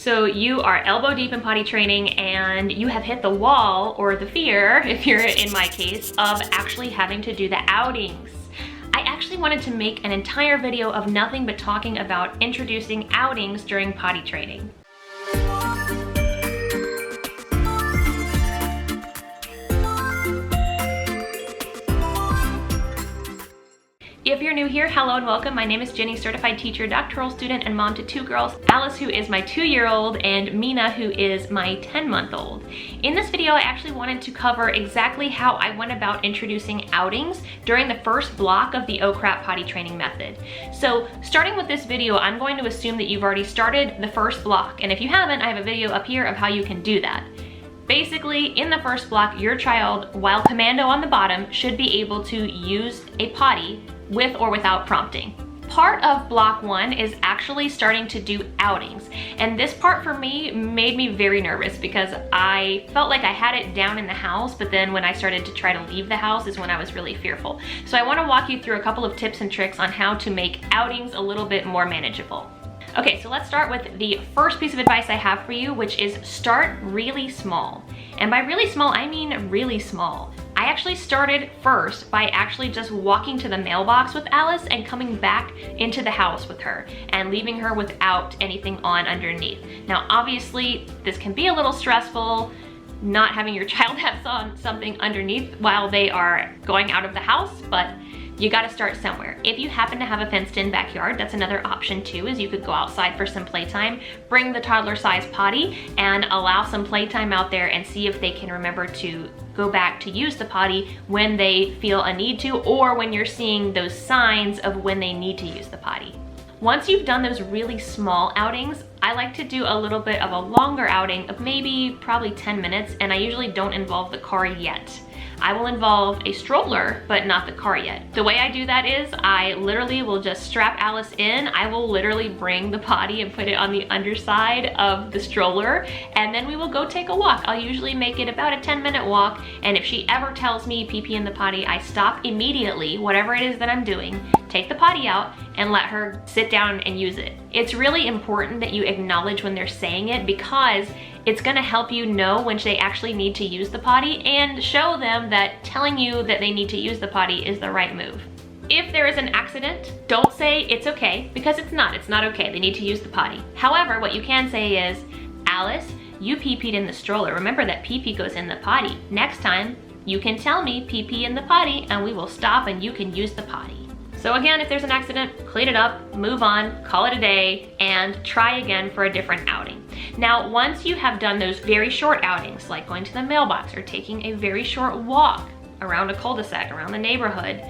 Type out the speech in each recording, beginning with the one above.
So you are elbow deep in potty training and you have hit the wall, or the fear, if you're in my case, of actually having to do the outings. I actually wanted to make an entire video of nothing but talking about introducing outings during potty training. If you're new here, hello and welcome. My name is Jenny, certified teacher, doctoral student, and mom to 2 girls, Alice, who is my 2-year-old, and Mina, who is my 10-month-old. In this video, I actually wanted to cover exactly how I went about introducing outings during the first block of the Oh Crap potty training method. So starting with this video, I'm going to assume that you've already started the first block, and if you haven't, I have a video up here of how you can do that. Basically, in the first block, your child, while commando on the bottom, should be able to use a potty with or without prompting. Part of block 1 is actually starting to do outings. And this part for me made me very nervous because I felt like I had it down in the house, but then when I started to try to leave the house is when I was really fearful. So I want to walk you through a couple of tips and tricks on how to make outings a little bit more manageable. Okay, so let's start with the first piece of advice I have for you, which is start really small. And by really small, I mean really small. I actually started first by actually just walking to the mailbox with Alice and coming back into the house with her and leaving her without anything on underneath. Now, obviously, this can be a little stressful, not having your child have something underneath while they are going out of the house, but you gotta start somewhere. If you happen to have a fenced-in backyard, that's another option too, is you could go outside for some playtime, bring the toddler-sized potty, and allow some playtime out there and see if they can remember to go back to use the potty when they feel a need to, or when you're seeing those signs of when they need to use the potty. Once you've done those really small outings, I like to do a little bit of a longer outing of probably 10 minutes, and I usually don't involve the car yet. I will involve a stroller, but not the car yet. The way I do that is I literally will just strap Alice in. I will literally bring the potty and put it on the underside of the stroller, and then we will go take a walk. I'll usually make it about a 10-minute walk, and if she ever tells me pee pee in the potty, I stop immediately, whatever it is that I'm doing, take the potty out, and let her sit down and use it. It's really important that you acknowledge when they're saying it, because it's gonna help you know when they actually need to use the potty and show them that telling you that they need to use the potty is the right move. If there is an accident, don't say it's okay, because it's not okay. They need to use the potty. However, what you can say is, Alice, you pee-peed in the stroller. Remember that pee-pee goes in the potty. Next time, you can tell me pee-pee in the potty and we will stop and you can use the potty. So again, if there's an accident, clean it up, move on, call it a day, and try again for a different outing. Now, once you have done those very short outings, like going to the mailbox or taking a very short walk around a cul-de-sac, around the neighborhood,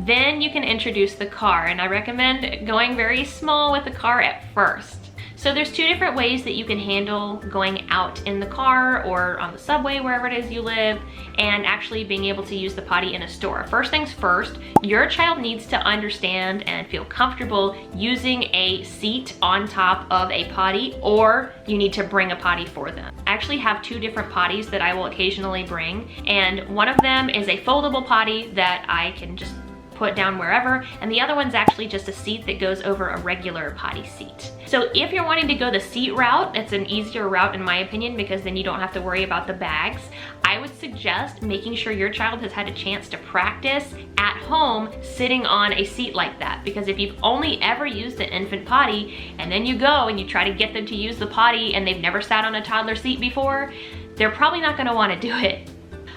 then you can introduce the car. And I recommend going very small with the car at first. So there's 2 different ways that you can handle going out in the car or on the subway, wherever it is you live, and actually being able to use the potty in a store. First things first, your child needs to understand and feel comfortable using a seat on top of a potty, or you need to bring a potty for them. I actually have 2 different potties that I will occasionally bring, and one of them is a foldable potty that I can just put down wherever, and the other one's actually just a seat that goes over a regular potty seat. So if you're wanting to go the seat route, it's an easier route in my opinion, because then you don't have to worry about the bags. I would suggest making sure your child has had a chance to practice at home sitting on a seat like that, because if you've only ever used an infant potty and then you go and you try to get them to use the potty and they've never sat on a toddler seat before, they're probably not going to want to do it.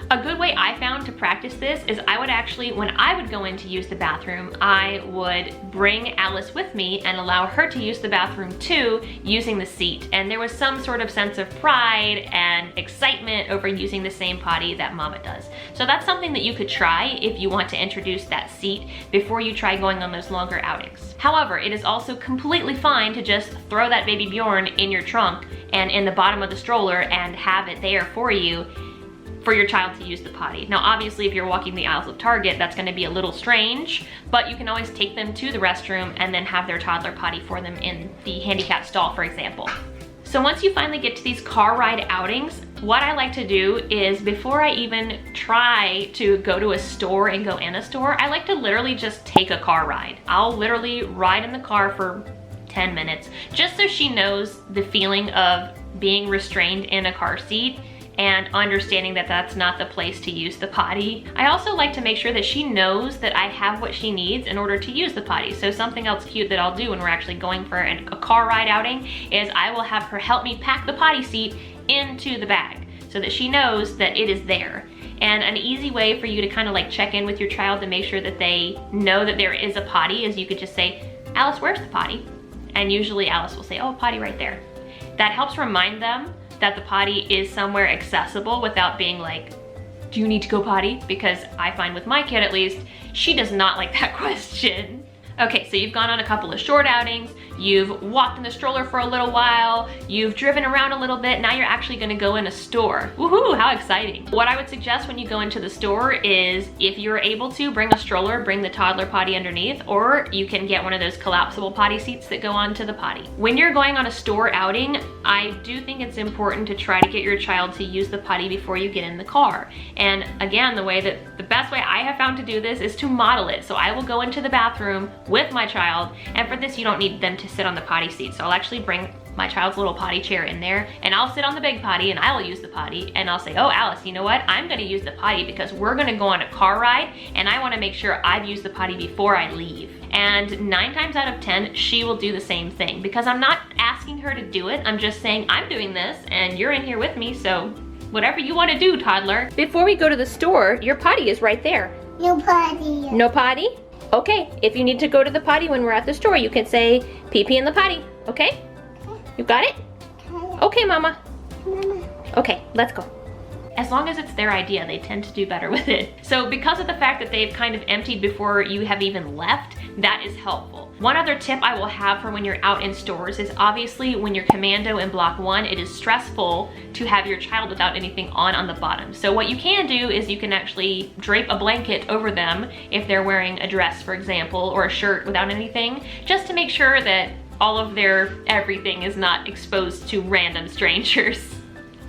A good way I found to practice this is I would actually, when I would go in to use the bathroom, I would bring Alice with me and allow her to use the bathroom too, using the seat. And there was some sort of sense of pride and excitement over using the same potty that Mama does. So that's something that you could try if you want to introduce that seat before you try going on those longer outings. However, it is also completely fine to just throw that baby Bjorn in your trunk and in the bottom of the stroller and have it there for you, for your child to use the potty. Now, obviously, if you're walking the aisles of Target, that's gonna be a little strange, but you can always take them to the restroom and then have their toddler potty for them in the handicap stall, for example. So once you finally get to these car ride outings, what I like to do is, before I even try to go to a store and go in a store, I like to literally just take a car ride. I'll literally ride in the car for 10 minutes, just so she knows the feeling of being restrained in a car seat and understanding that that's not the place to use the potty. I also like to make sure that she knows that I have what she needs in order to use the potty. So something else cute that I'll do when we're actually going for a car ride outing is I will have her help me pack the potty seat into the bag so that she knows that it is there. And an easy way for you to kind of like check in with your child to make sure that they know that there is a potty is you could just say, Alice, where's the potty? And usually Alice will say, oh, potty right there. That helps remind them that the potty is somewhere accessible without being like, do you need to go potty? Because I find with my kid at least, she does not like that question. Okay, so you've gone on a couple of short outings, you've walked in the stroller for a little while, you've driven around a little bit, now you're actually gonna go in a store. Woohoo, how exciting. What I would suggest when you go into the store is if you're able to, bring a stroller, bring the toddler potty underneath, or you can get one of those collapsible potty seats that go onto the potty. When you're going on a store outing, I do think it's important to try to get your child to use the potty before you get in the car. And again, the best way I have found to do this is to model it. So I will go into the bathroom with my child, and for this you don't need them to sit on the potty seat. So I'll actually bring my child's little potty chair in there and I'll sit on the big potty and I'll use the potty and I'll say, oh Alice, you know what? I'm gonna use the potty because we're gonna go on a car ride and I wanna make sure I've used the potty before I leave. And 9 times out of 10, she will do the same thing because I'm not asking her to do it. I'm just saying I'm doing this and you're in here with me, so whatever you wanna do, toddler. Before we go to the store, your potty is right there. No potty. No potty? Okay, if you need to go to the potty when we're at the store, you can say pee pee in the potty, okay? You got it? Okay, Mama. Okay, let's go. As long as it's their idea, they tend to do better with it. So because of the fact that they've kind of emptied before you have even left, that is helpful. One other tip I will have for when you're out in stores is obviously when you're commando in block 1, it is stressful to have your child without anything on the bottom. So what you can do is you can actually drape a blanket over them if they're wearing a dress, for example, or a shirt without anything, just to make sure that all of their everything is not exposed to random strangers.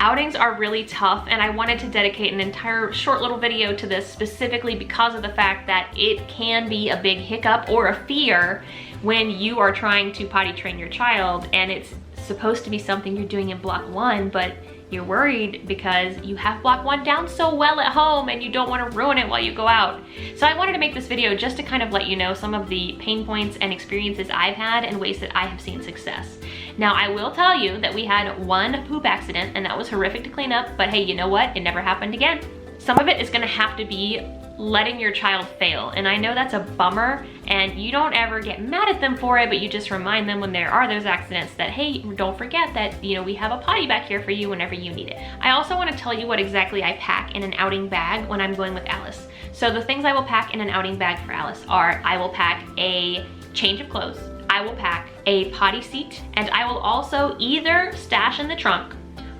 Outings are really tough, and I wanted to dedicate an entire short little video to this specifically because of the fact that it can be a big hiccup or a fear when you are trying to potty train your child and it's supposed to be something you're doing in block 1, but you're worried because you have block 1 down so well at home and you don't want to ruin it while you go out. So I wanted to make this video just to kind of let you know some of the pain points and experiences I've had and ways that I have seen success. Now I will tell you that we had one poop accident and that was horrific to clean up, but hey, you know what? It never happened again. Some of it is gonna have to be letting your child fail. And I know that's a bummer and you don't ever get mad at them for it, but you just remind them when there are those accidents that, hey, don't forget that, you know, we have a potty back here for you whenever you need it. I also want to tell you what exactly I pack in an outing bag when I'm going with Alice. So the things I will pack in an outing bag for Alice are, I will pack a change of clothes, I will pack a potty seat, and I will also either stash in the trunk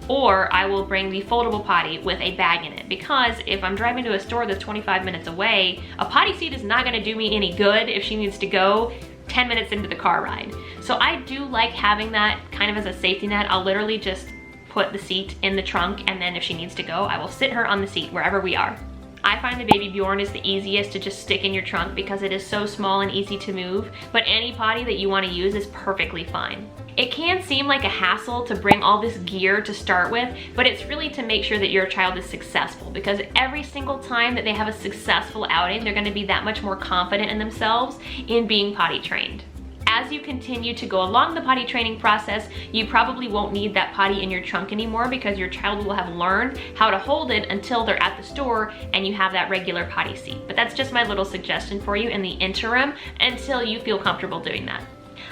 or I will bring the foldable potty with a bag in it, because if I'm driving to a store that's 25 minutes away, a potty seat is not gonna do me any good if she needs to go 10 minutes into the car ride. So I do like having that kind of as a safety net. I'll literally just put the seat in the trunk, and then if she needs to go, I will sit her on the seat wherever we are. I find the Baby Bjorn is the easiest to just stick in your trunk because it is so small and easy to move, but any potty that you want to use is perfectly fine. It can seem like a hassle to bring all this gear to start with, but it's really to make sure that your child is successful, because every single time that they have a successful outing, they're going to be that much more confident in themselves in being potty trained. As you continue to go along the potty training process, you probably won't need that potty in your trunk anymore because your child will have learned how to hold it until they're at the store and you have that regular potty seat. But that's just my little suggestion for you in the interim until you feel comfortable doing that.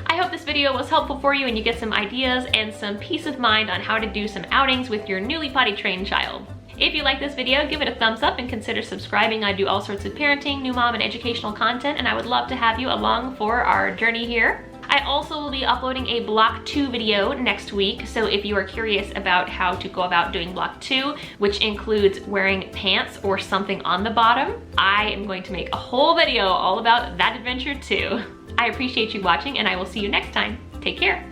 I hope this video was helpful for you and you get some ideas and some peace of mind on how to do some outings with your newly potty trained child. If you like this video, give it a thumbs up and consider subscribing. I do all sorts of parenting, new mom, and educational content, and I would love to have you along for our journey here. I also will be uploading a block 2 video next week, so if you are curious about how to go about doing block 2, which includes wearing pants or something on the bottom, I am going to make a whole video all about that adventure too. I appreciate you watching, and I will see you next time. Take care.